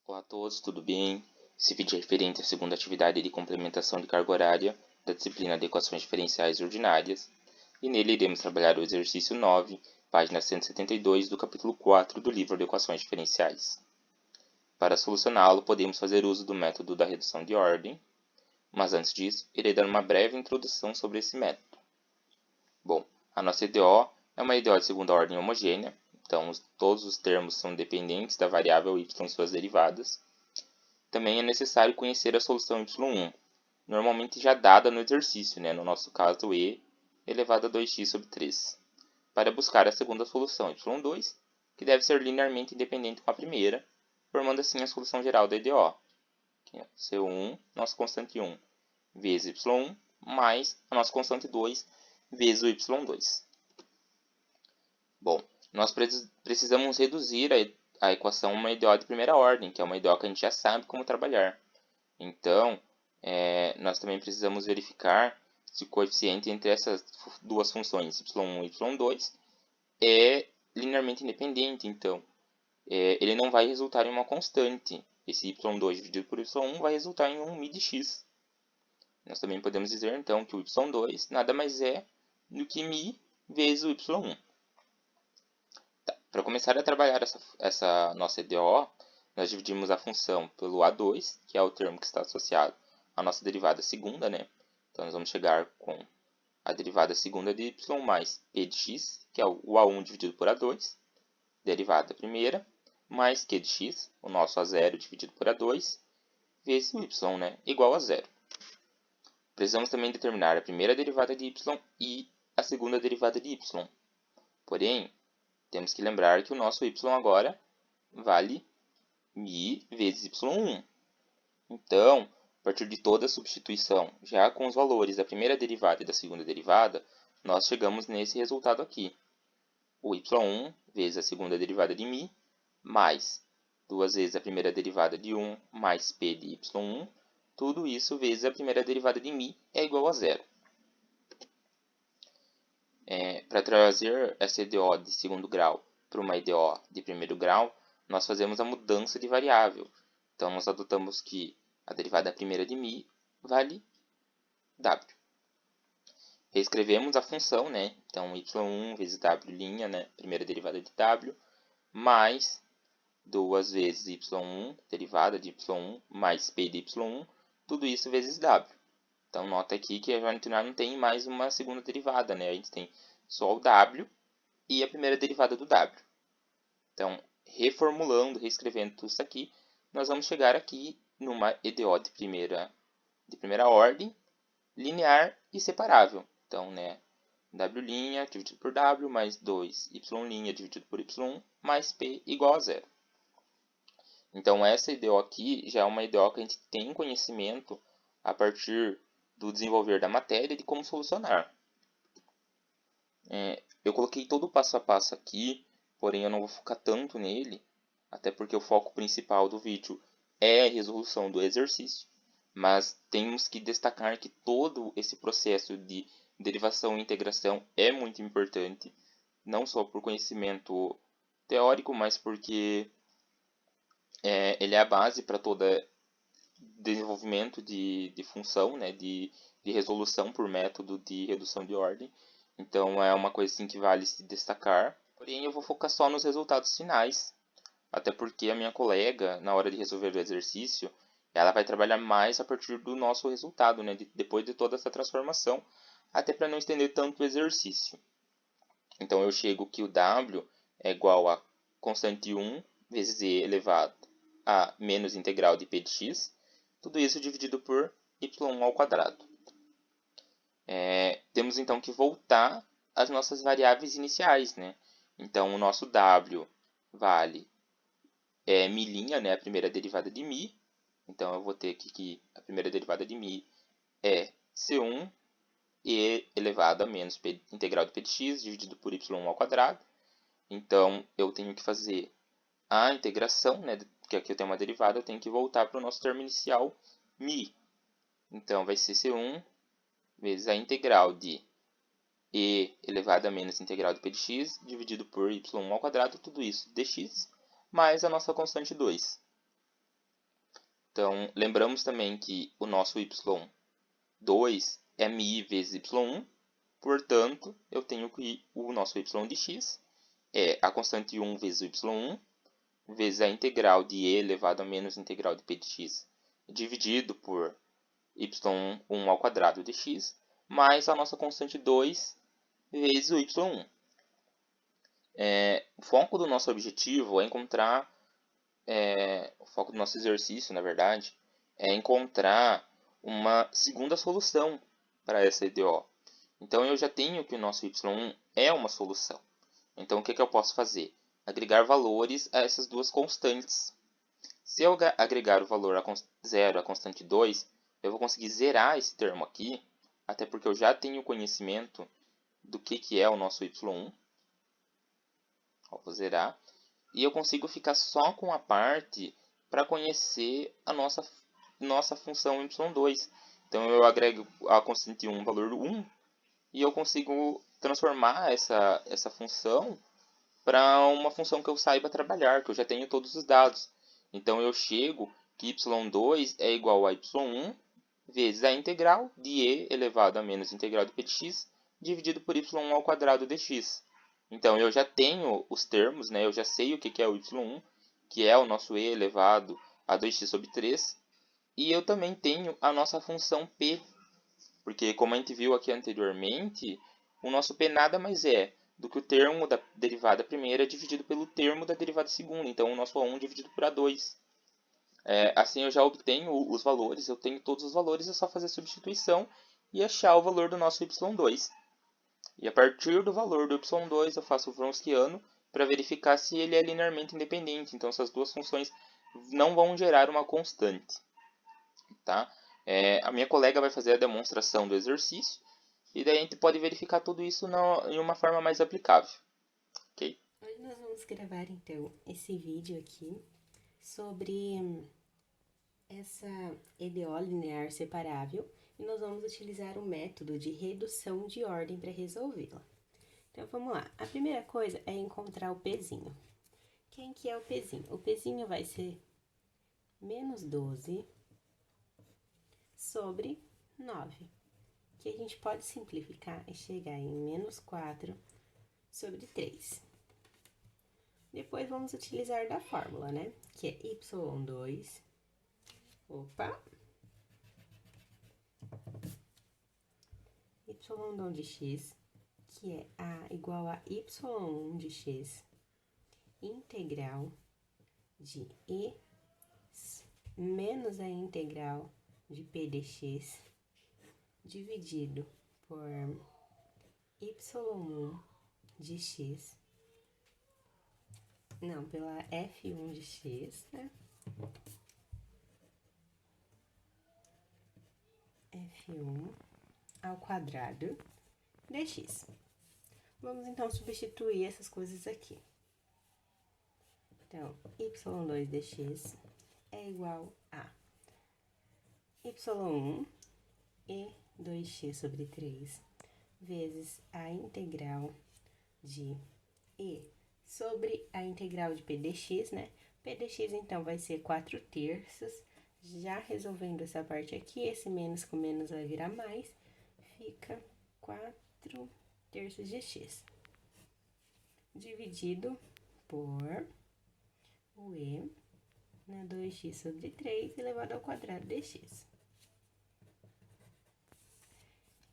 Olá a todos, tudo bem? Esse vídeo é referente à segunda atividade de complementação de carga horária da disciplina de equações diferenciais ordinárias, e nele iremos trabalhar o exercício 9, página 172 do capítulo 4 do livro de equações diferenciais. Para solucioná-lo, podemos fazer uso do método da redução de ordem, mas antes disso, irei dar uma breve introdução sobre esse método. Bom, a nossa EDO é uma EDO de segunda ordem homogênea, então todos os termos são dependentes da variável y e suas derivadas. Também é necessário conhecer a solução y1, normalmente já dada no exercício, no nosso caso e elevado a 2x sobre 3, para buscar a segunda solução y2, que deve ser linearmente independente com a primeira, formando assim a solução geral da EDO, que é C1, nossa constante 1, vezes y1, mais a nossa constante 2, vezes o y2. Bom, nós precisamos reduzir a equação a uma EDO de primeira ordem, que é uma EDO que a gente já sabe como trabalhar. Então, nós também precisamos verificar se o coeficiente entre essas duas funções, y1 e y2, é linearmente independente. Então, ele não vai resultar em uma constante. Esse y2 dividido por y1 vai resultar em um μ de x. Nós também podemos dizer, então, que o y2 nada mais é do que μ vezes o y1. Para começar a trabalhar essa nossa EDO, nós dividimos a função pelo A2, que é o termo que está associado à nossa derivada segunda, Então, nós vamos chegar com a derivada segunda de y mais p de x, que é o A1 dividido por A2, derivada primeira, mais q de x, o nosso A0 dividido por A2, vezes o y, igual a zero. Precisamos também determinar a primeira derivada de y e a segunda derivada de y. Porém, temos que lembrar que o nosso y agora vale μ vezes y1. Então, a partir de toda a substituição, já com os valores da primeira derivada e da segunda derivada, nós chegamos nesse resultado aqui. O y1 vezes a segunda derivada de μ, mais duas vezes a primeira derivada de 1, mais p de y1, tudo isso vezes a primeira derivada de μ é igual a zero. Para trazer essa EDO de segundo grau para uma EDO de primeiro grau, nós fazemos a mudança de variável. Então, nós adotamos que a derivada primeira de μ vale w. Reescrevemos a função, Então, y1 vezes w', primeira derivada de w, mais duas vezes y1, derivada de y1, mais p de y1, tudo isso vezes w. Então, nota aqui que a gente não tem mais uma segunda derivada, A gente tem só o w e a primeira derivada do w. Então, reformulando, reescrevendo tudo isso aqui, nós vamos chegar aqui numa EDO de primeira ordem, linear e separável. Então, w' dividido por w mais 2y' dividido por y, mais p igual a zero. Então, essa EDO aqui já é uma EDO que a gente tem conhecimento a partir do desenvolver da matéria de como solucionar. Eu coloquei todo o passo a passo aqui, porém eu não vou focar tanto nele, até porque o foco principal do vídeo é a resolução do exercício, mas temos que destacar que todo esse processo de derivação e integração é muito importante, não só por conhecimento teórico, mas porque ele é a base para todo desenvolvimento de função, de resolução por método de redução de ordem. Então, é uma coisa assim que vale se destacar. Porém, eu vou focar só nos resultados finais, até porque a minha colega, na hora de resolver o exercício, ela vai trabalhar mais a partir do nosso resultado, depois de toda essa transformação, até para não estender tanto o exercício. Então, eu chego que o w é igual a constante 1 vezes e elevado a menos integral de p de x, tudo isso dividido por y ao quadrado. Temos então que voltar às nossas variáveis iniciais, Então, o nosso w vale μ', a primeira derivada de μ. Então, eu vou ter aqui que a primeira derivada de μ é c1 e elevado a menos p integral de p de x dividido por y ao quadrado. Então, eu tenho que fazer a integração, porque aqui eu tenho uma derivada, eu tenho que voltar para o nosso termo inicial μ. Então, vai ser c1 vezes a integral de e elevado a menos integral de p de x dividido por y ao quadrado, tudo isso dx, mais a nossa constante 2. Então, lembramos também que o nosso y2 é mi vezes y1, portanto, eu tenho que o nosso y de x é a constante 1 vezes o y1, vezes a integral de e elevado a menos a integral de p de x, dividido por y1 ao quadrado de x, mais a nossa constante 2 vezes o y1. O foco do nosso objetivo é encontrar, o foco do nosso exercício, na verdade, é encontrar uma segunda solução para essa EDO. Então, eu já tenho que o nosso y1 é uma solução. Então, o que eu posso fazer? Agregar valores a essas duas constantes. Se eu agregar o valor 0 à constante 2, eu vou conseguir zerar esse termo aqui, até porque eu já tenho conhecimento do que é o nosso y1. Vou zerar. E eu consigo ficar só com a parte para conhecer a nossa função y2. Então, eu agrego a constante 1, valor 1, e eu consigo transformar essa função para uma função que eu saiba trabalhar, que eu já tenho todos os dados. Então, eu chego que y2 é igual a y1 vezes a integral de e elevado a menos a integral de p de x, dividido por y1 ao quadrado dx. Então, eu já tenho os termos, né? Eu já sei o que é o y1, que é o nosso e elevado a 2x sobre 3. E eu também tenho a nossa função p, porque como a gente viu aqui anteriormente, o nosso p nada mais é do que o termo da derivada primeira dividido pelo termo da derivada segunda. Então, o nosso A1 dividido por A2. Assim eu já obtenho os valores, eu tenho todos os valores, é só fazer a substituição e achar o valor do nosso y2. E a partir do valor do y2 eu faço o Wronskiano para verificar se ele é linearmente independente. Então essas duas funções não vão gerar uma constante. Tá? A minha colega vai fazer a demonstração do exercício e daí a gente pode verificar tudo isso em uma forma mais aplicável. Ok? Hoje nós vamos gravar então esse vídeo aqui sobre essa EDO linear separável e nós vamos utilizar o método de redução de ordem para resolvê-la. Então vamos lá. A primeira coisa é encontrar o pezinho. Quem que é o pezinho? O pezinho vai ser menos 12 sobre 9, que a gente pode simplificar e chegar em menos 4 sobre 3. Depois vamos utilizar da fórmula, né? Que é y2, y2 de x, que é a igual a y1 de x, integral de e menos a integral de p dx, dividido por y1 de x, não, pela f1 de x, né? f1 ao quadrado dx. Vamos então substituir essas coisas aqui. Então, y2 dx é igual a y1 e 2x sobre 3 vezes a integral de e sobre a integral de p dx, né? P dx, então, vai ser 4/3. Já resolvendo essa parte aqui, esse menos com menos vai virar mais, fica 4/3 de x. Dividido por o e, né, 2x sobre 3 elevado ao quadrado dx.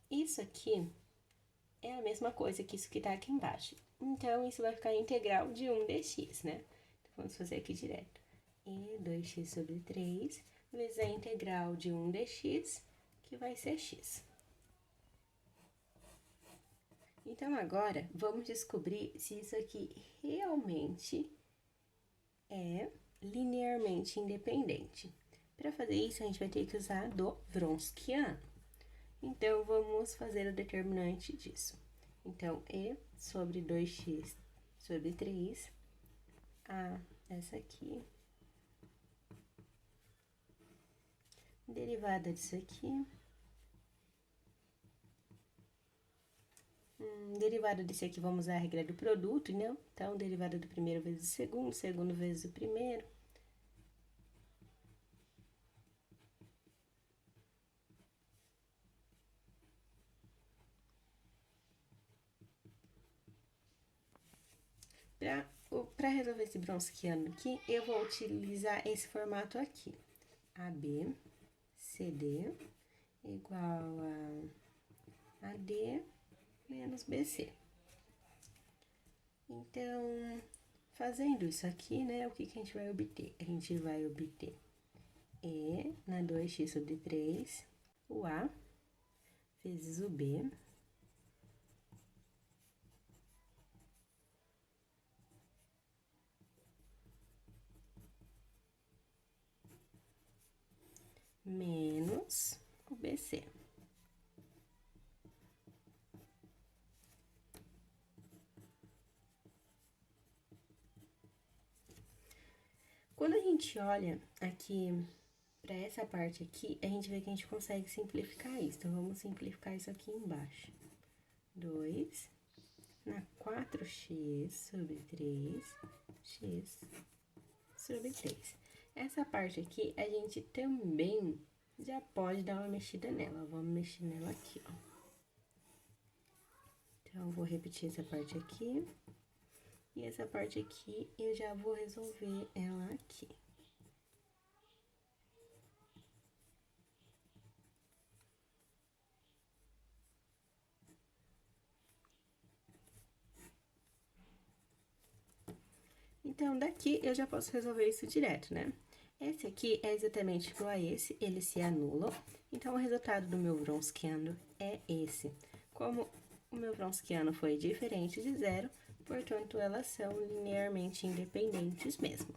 Isso aqui é a mesma coisa que isso que tá aqui embaixo. Então, isso vai ficar a integral de 1 dx, né? Então, vamos fazer aqui direto. E 2x sobre 3 vezes a integral de 1 dx, que vai ser x. Então, agora, vamos descobrir se isso aqui realmente é linearmente independente. Para fazer isso, a gente vai ter que usar do Wronskiano. Então, vamos fazer o determinante disso. Então, e sobre 2x sobre 3, essa aqui, derivada disso aqui, derivada disso aqui, vamos usar a regra do produto, né? Então, derivada do primeiro vezes o segundo, segundo vezes o primeiro. Para resolver esse Bronsquiano aqui, eu vou utilizar esse formato aqui. AB, CD, igual a AD menos BC. Então, fazendo isso aqui, né, o que a gente vai obter? A gente vai obter E na 2x sobre 3, o A, vezes o B, menos o BC. Quando a gente olha aqui para essa parte aqui, a gente vê que a gente consegue simplificar isso. Então, vamos simplificar isso aqui embaixo. 2 na 4x sobre 3x sobre 3. Essa parte aqui, a gente também já pode dar uma mexida nela. Vamos mexer nela aqui, ó. Então, eu vou repetir essa parte aqui. E essa parte aqui, eu já vou resolver ela aqui. Então, daqui eu já posso resolver isso direto, né? Esse aqui é exatamente igual a esse, eles se anulam. Então, o resultado do meu Wronskiano é esse. Como o meu Wronskiano foi diferente de zero, portanto, elas são linearmente independentes mesmo.